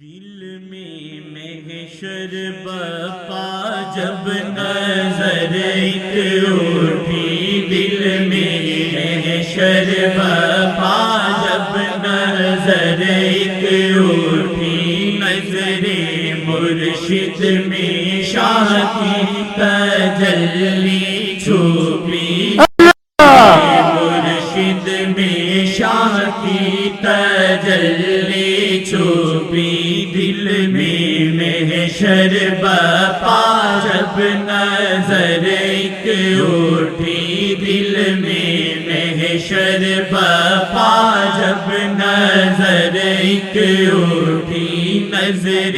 دل میں محشر بپا جب نظر ایک اٹھی، دل میں محشر بپا جب نظر ایک اٹھی، نظر مرشد میں شاہ کی تجلی چھپی، مرشد میں شاہ کی تجلی چھپی، دل میں محشر بپا جب نظر ایک اٹھی، دل میں محشر بپا جب نظر ایک اٹھی، نظر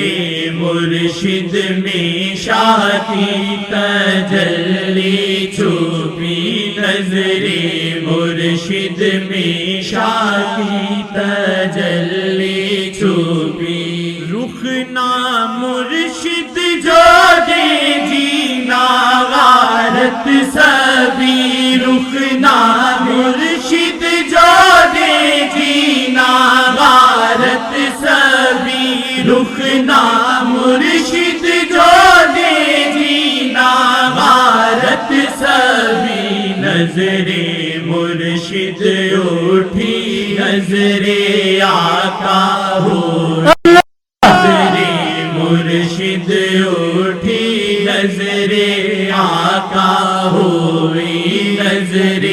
مرشد میں شاہ کی تجلی چھپی، نظر مرشد میں شاہ کی تجلی چھپی، رخ نا مرشد جو دے جینا غارت سبھی، رخ نا مرشد جو دے جینا غارت سبھی، رخ نا مرشد جو دے جینا غارت سبھی، نظر مرشد اٹھی نظر آقا ہو، نظر مرشد اٹھی نظر آقا ہوئی، نظر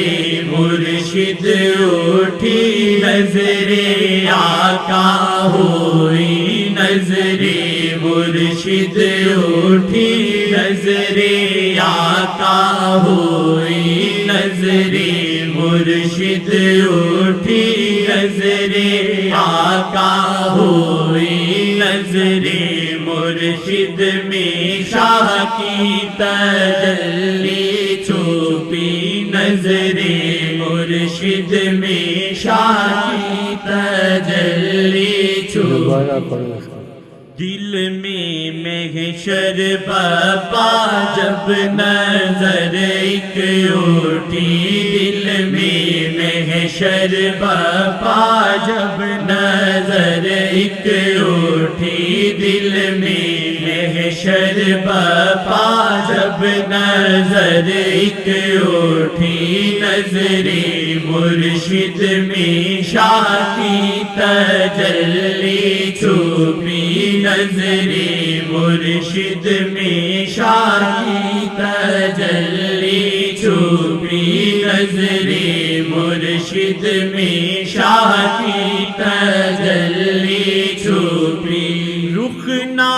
مرشد اٹھی نظر آقا ہوئی، نظر مرشد اٹھی نظر آقا ہوئی، نظر مرشد اٹھی نظر آقا ہوئی، نظر مرشد میں شاہ کی تجلی چھپی، نظر مرشد میں شاہ کی تجلی چھپی، دل میں محشر بپا جب نظر ایک اٹھی، دل میں محشر بپا جب نظر ایک اٹھی، دل میں محشر بپا جب نظر ایک اٹھی، نظر مرشد میں شاہ کی تجلی چھپی، نظر مرشد میں شاہ کی تجلی چھپی، نظر مرشد میں شاہ کی تجلی چھپی، رخ نا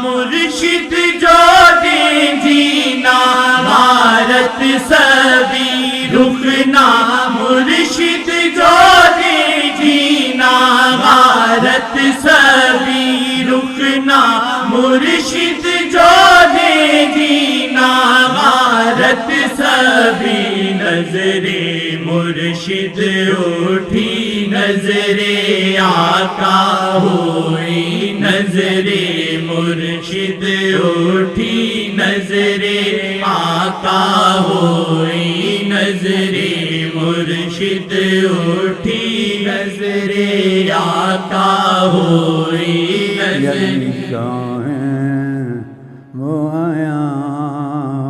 مرشد جو دے جینا غارت سبھی، رخ نا مرشد جو دے جینا غارت سبھی، رخ نا مرشد جو دے جینا غارت سبھی، نظر مرشد اٹھی نظر آقا ہوئی، نظر مرشد اٹھی نظر آقا ہوئی، نظر مرشد اٹھی نظر آقا ہوئی، نظر وہ آیا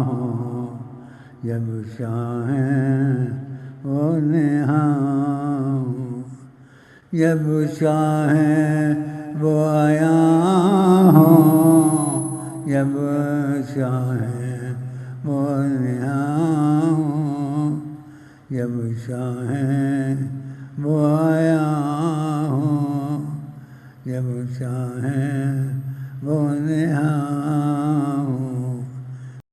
ہوں، جب شاہیں وہ نہاں ہوں، جب شاہیں وہ آیا ہوں، جب شاہیں وہ نہاں ہوں، جب شاہیں وہ آیا ہوں، جب شاہیں وہ نہاں